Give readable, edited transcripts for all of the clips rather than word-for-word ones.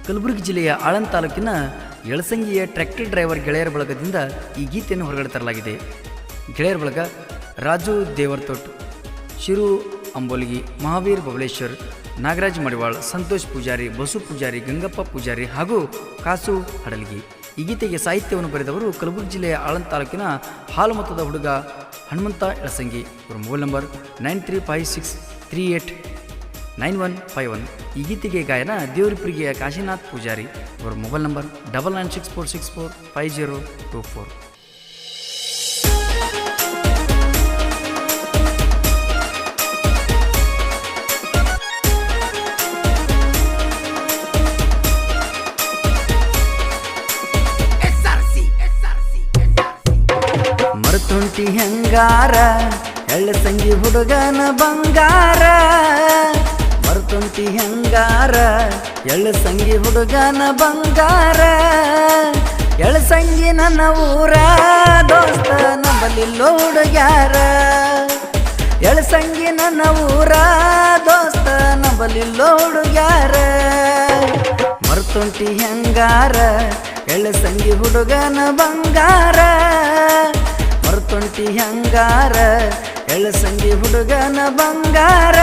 ಕಲಬುರಗಿ ಜಿಲ್ಲೆಯ ಆಳಂದ ತಾಲೂಕಿನ ಯಳಸಂಗಿಯ tractor driver ಗೆಳೆಯರ ಬಳಗದಿಂದ ಈ ಗೀತೆಯನ್ನು ಹೊರಗಡೆ ತರಲಾಗಿದೆ. ಗೆಳೆಯರ ಬಳಗ ರಾಜು ದೇವರ್ತೋಟ್, ಶಿರು ಅಂಬೋಲಿಗಿ, ಮಹಾವೀರ್ ಬಬಲೇಶ್ವರ್, ನಾಗರಾಜ್ ಮಡಿವಾಳ್, ಸಂತೋಷ್ ಪೂಜಾರಿ, ಬಸು ಪೂಜಾರಿ, ಗಂಗಪ್ಪ ಪೂಜಾರಿ ಹಾಗೂ ಕಾಸು ಹಡಲ್ಗಿ. ಈ ಗೀತೆಗೆ ಸಾಹಿತ್ಯವನ್ನು ಬರೆದವರು ಕಲಬುರಗಿ ಜಿಲ್ಲೆಯ ಆಳಂದ ತಾಲೂಕಿನ ಹಾಲುಮತದ ಹುಡುಗ ಹನುಮಂತ ಯಳಸಂಗಿ. ಇವರ ಮೊಬೈಲ್ ನಂಬರ್ 9356389151. ಈ ಗೀತೆಗೆ ಗಾಯನ ದೇವರಿಪುರಿಗೆಯ ಕಾಶಿನಾಥ್ ಪೂಜಾರಿ. ಇವರ ಮೊಬೈಲ್ ನಂಬರ್ 9964645024. ಮರುತುಂಟಿ ಹೆಂಗಾರ ಯಳಸಂಗಿ ಹುಡುಗನ ಬಂಗಾರ, ಮರುತುಂಟಿ ಹೆಂಗಾರ ಯಳಸಂಗಿ ಹುಡುಗನ ಬಂಗಾರ. ಯಳಸಂಗಿ ನನ್ನ ಊರ ದೋಸ್ತ ನಂಬಲಿಲ್ಲೋ ಹುಡುಗ್ಯಾರ, ಯಳಸಂಗಿ ನನ್ನ ಊರ ದೋಸ್ತ ನಂಬಲಿಲ್ಲೋ ಹುಡುಗ್ಯಾರ. ಮರುತುಂಟಿ ಹೆಂಗಾರ ಯಳಸಂಗಿ ಹುಡುಗನ ಬಂಗಾರ, ಮರುತುಂಟಿ ಹೆಂಗಾರ ಯಳಸಂಗಿ ಹುಡುಗನ ಬಂಗಾರ.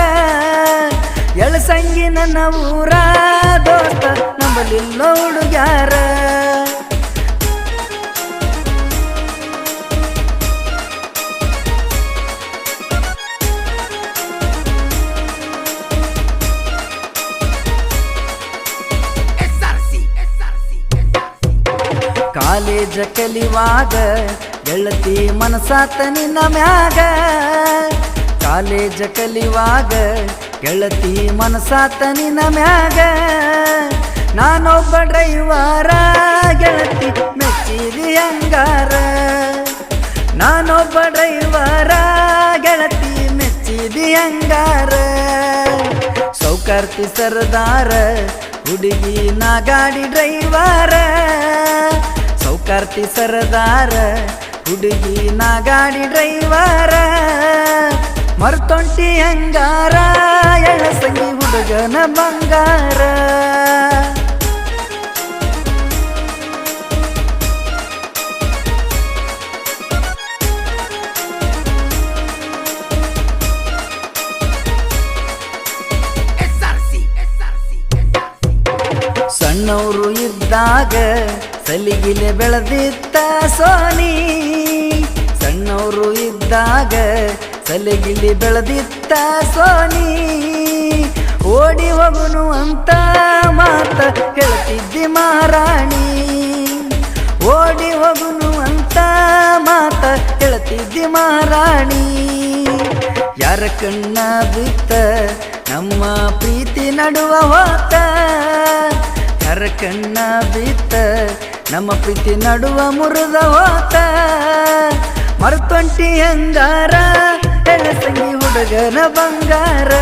ಯಳಸಂಗಿ ನನ್ನ ಊರ ದೋಸ್ತ ನಂಬಲಿಲ್ಲೋ ಹುಡುಗ್ಯಾರ. ಕಾಲೇಜ ಕಲಿವಾಗ ಗೆಳತಿ ಮನಸಾತ ನಿನ್ನ ಮ್ಯಾಗ, ಕಾಲೇಜ ಕಲಿವಾಗ ಗೆಳತಿ ಮನಸಾತ ನಿನ್ನ ಮ್ಯಾಗ. ನಾನೊಬ್ಬ ಡ್ರೈವರ ಗೆಳತಿ ಮೆಚ್ಚಿರಿ ಹಂಗಾರ, ನಾನೊಬ್ಬ ಡ್ರೈವರ ಗೆಳತಿ ಮೆಚ್ಚಿರಿ ಹಂಗಾರ. ಸೌಕಾರ್ತಿ ಸರದಾರ ಹುಡುಗಿ ನಾ ಗಾಡಿ ಡ್ರೈವರ, ಸೌಕಾರ್ತಿ ಸರದಾರ ಹುಡುಗಿ ನಾ ಗಾಡಿ ಡ್ರೈವರ. ಮರುತೊಂಟಿ ಹೆಂಗಾರ ಯಳಸಂಗಿ ಹುಡುಗನ ಬಂಗಾರ. ಸಣ್ಣವರು ಇದ್ದಾಗ ಸಲಿಗಿಲೆ ಬೆಳೆದಿತ್ತ ಸೋನಿ, ಸಣ್ಣವರು ಇದ್ದಾಗ ಸಲಿಗಿಲಿ ಬೆಳೆದಿತ್ತ ಸೋನಿ. ಓಡಿ ಹೋಗುನು ಅಂತ ಮಾತ ಹೇಳ್ತಿದ್ದಿ ಮಾರಾಣಿ, ಓಡಿ ಹೋಗುನು ಅಂತ ಮಾತ ಹೇಳ್ತಿದ್ದಿ ಮಾರಾಣಿ. ಯಾರ ಕಣ್ಣ ಬಿತ್ತ ನಮ್ಮ ಪ್ರೀತಿ ನಡುವ ಹೋತ, ಯಾರ ಕಣ್ಣ ಬಿತ್ತ ನಮ್ಮ ಪ್ರೀತಿ ನಡುವ ಮುರಿದ ಹೋತ. ಮರುತೊಂಟಿ ಹೆಂಗಾರ ಯಳಸಂಗಿ ಹುಡುಗನ ಬಂಗಾರ.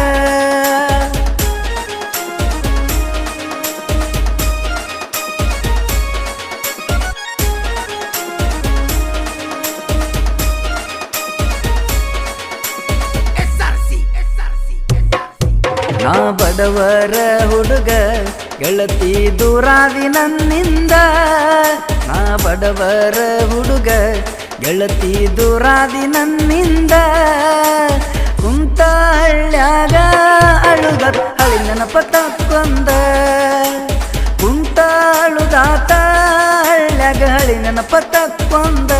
ನಾ ಬಡವರ ಹುಡುಗ ಗೆಳತಿ ದೂರಾದಿ ನನ್ನಿಂದ, ನಾ ಬಡವರ ಹುಡುಗ ಗೆಳತಿ ದೂರಾದಿ ನನ್ನಿಂದ. ಕುಂತ ಹಳ್ಳ್ಯಾಗ ಅಳುದ ಹಳಿ ನೆನಪ ತಕ್ಕೊಂದ, ಕುಂತ ಅಳುದಾತ ಹಳ್ಳ್ಯಾಗ ಹಳಿ ನೆನಪ ತಕ್ಕೊಂದ.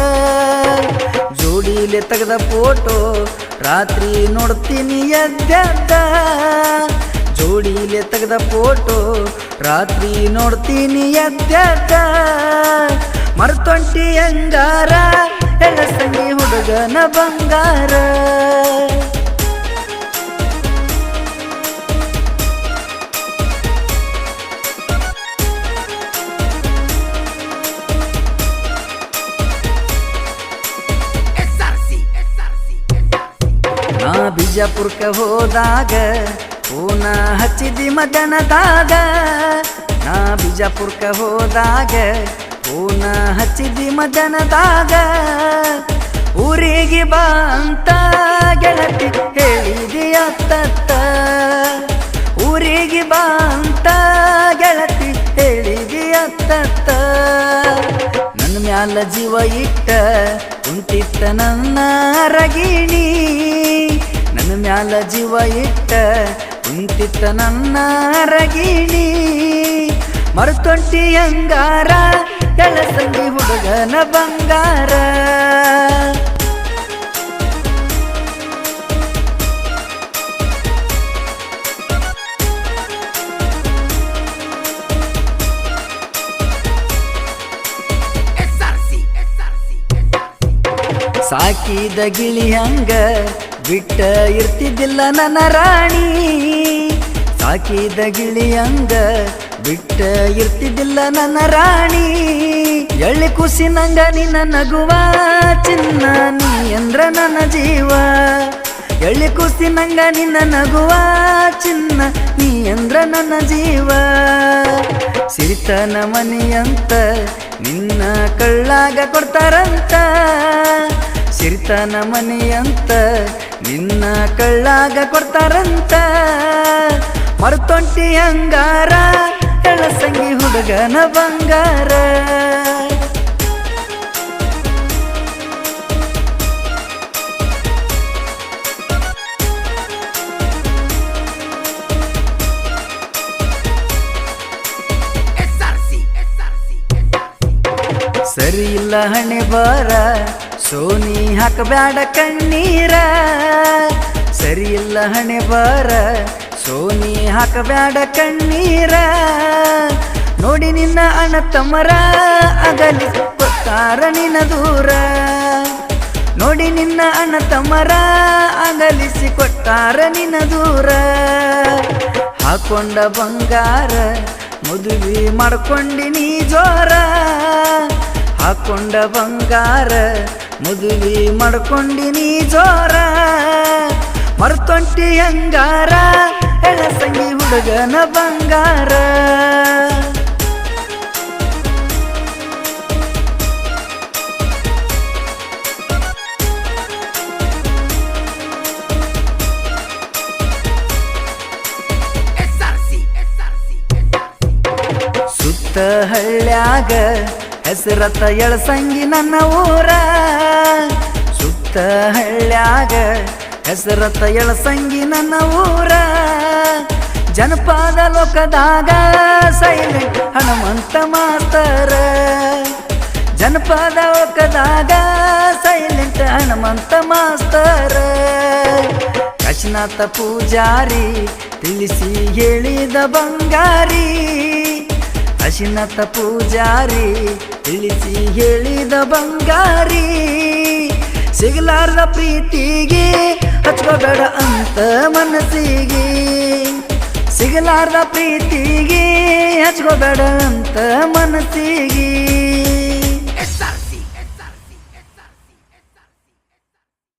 ಜೋಡಿಲೆ ತೆಗೆದ ಫೋಟೋ ರಾತ್ರಿ ನೋಡ್ತೀನಿ ಎದ್ದೆದ್ದ, ಜೋಡಿಲೆ ತೆಗೆದ ಫೋಟೋ ರಾತ್ರಿ ನೋಡ್ತೀನಿ ಎದ್ದೆದ್ದ. ಮರುತೊಂಟಿ ಹೆಂಗಾರ ಯಳಸಂಗಿ ಹುಡುಗನ ಬಂಗಾರ. ನಾ ಬಿಜಾಪುರಕ್ಕೆ ಹೋದಾಗ ಫೋನ ಹಚ್ಚಿದಿ ಮಧ್ಯಾಹ್ನದಾಗ, ನಾ ಬಿಜಾಪುರಕ್ಕೆ ಹೋದಾಗ ಫೋನ ಹಚ್ಚಿದಿ ಮಧ್ಯಾಹ್ನದಾಗ. ಊರಿಗೆ ಬಾ ಅಂತ ಗೆಳತಿ ಹೇಳಿದಿ ಅತ್ತ, ಊರಿಗೆ ಬಾ ಅಂತ ಗೆಳತಿ ಹೇಳಿ ಮ್ಯಾಲ ಜೀವ ಇಟ್ಟ ಕುಂತಿತ್ತ ನನ್ನ ರಗಿಣಿ ನನ್ನ ಮ್ಯಾಲ ಜೀವ ಇಟ್ಟ ಕುಂತಿತ್ತ ನನ್ನ ರಗಿಣಿ ಮರುತೊಂಟಿ ಅಂಗಾರ ಎಳಸಂಗಿ ಹುಡುಗನ ಬಂಗಾರ ಸಾಕಿದ ಗಿಳಿ ಹಂಗ ಬಿಟ್ಟ ಇರ್ತಿದ್ದಿಲ್ಲ ನನ್ನ ರಾಣಿ ಸಾಕಿದ ಗಿಳಿ ಹಂಗ ಬಿಟ್ಟ ಇರ್ತಿದ್ದಿಲ್ಲ ನನ್ನ ರಾಣಿ ಎಳ್ಳಿ ಕುಸಿನಂಗ ನಿನ್ನ ನಗುವ ಚಿನ್ನ ನೀ ಅಂದ್ರ ನನ್ನ ಜೀವ ಎಳ್ಳಿ ಕುಸಿನಂಗ ನಿನ್ನ ನಗುವ ಚಿನ್ನ ನೀ ಅಂದ್ರ ನನ್ನ ಜೀವ ಸಿರಿತನ ಮನೆಯಂತ ನಿನ್ನ ಕಳ್ಳಾಗ ಕೊಡ್ತಾರಂತ ಸಿರಿತನ ಮನೆಯಂತ ನಿನ್ನ ಕಳ್ಳಾಗ ಕೊಡ್ತಾರಂತ ಮರುತೊಂಟಿ ಅಂಗಾರ ಎಳಸಂಗಿ ಹುಡುಗನ ಬಂಗಾರ ಸರಿ ಇಲ್ಲ ಹಣೆ ಬಾರ ಸೋನಿ ಹಾಕಬ್ಯಾಡ ಕಣ್ಣೀರ ಸರಿ ಇಲ್ಲ ಹಣೆ ಬಾರ ಸೋನಿ ಹಾಕಬ್ಯಾಡ ಕಣ್ಣೀರ ನೋಡಿ ನಿನ್ನ ಅಣ್ಣ ತಮ್ಮರ ಅಗಲಿ ಕೊಟ್ಟಾರ ನಿನ್ನ ದೂರ ನೋಡಿ ನಿನ್ನ ಅಣ್ಣ ತಮ್ಮರ ಅಗಲಿಸಿ ಕೊಟ್ಟಾರ ನಿನ್ನ ದೂರ ಹಾಕೊಂಡ ಬಂಗಾರ ಮದುವೆ ಮಾಡ್ಕೊಂಡಿನಿ ಜೋರ ಹಾಕೊಂಡ ಬಂಗಾರ ಮದುವೆ ಮಾಡ್ಕೊಂಡಿನಿ ಜೋರ ಮರುತೊಂಟಿ ಅಂಗಾರ ಎಳಸಂಗಿ ಹುಡುಗನ ಬಂಗಾರ ಸುತ್ತ ಹಳ್ಳ್ಯಾಗ ಹೆಸರತ್ತ ಎಳಸಂಗಿ ನನ್ನ ಊರ ಸುತ್ತ ಹಳ್ಳ್ಯಾಗ ಹೆಸರತ್ತ ಎಳಸಂಗಿ ನನ್ನ ಊರ ಜನಪದ ಲೋಕದಾಗ ಸೈಲೆಂಟ್ ಹನುಮಂತ ಮಾಸ್ತರ ಜನಪದ ಲೋಕದಾಗ ಸೈಲೆಂಟ್ ಹನುಮಂತ ಮಾಸ್ತರ ಕಾಶಿನಾಥ ಪೂಜಾರಿ ತಿಳಿಸಿ ಹೇಳಿದ ಬಂಗಾರಿ ಕಾಶಿನಾಥ ಪೂಜಾರಿ ತಿಳಿಸಿ ಹೇಳಿದ ಬಂಗಾರಿ ಸಿಗಲಾರ್ದ ಪ್ರೀತಿಗೆ ಹಚ್ಕೋಬೇಡ ಅಂತ ಮನಸ್ಸಿಗೆ ಸಿಗಲಾರ್ದ ಪ್ರೀತಿಗೆ ಹಚ್ಕೋಬೇಡ ಅಂತ ಮನಸ್ಸಿಗೆ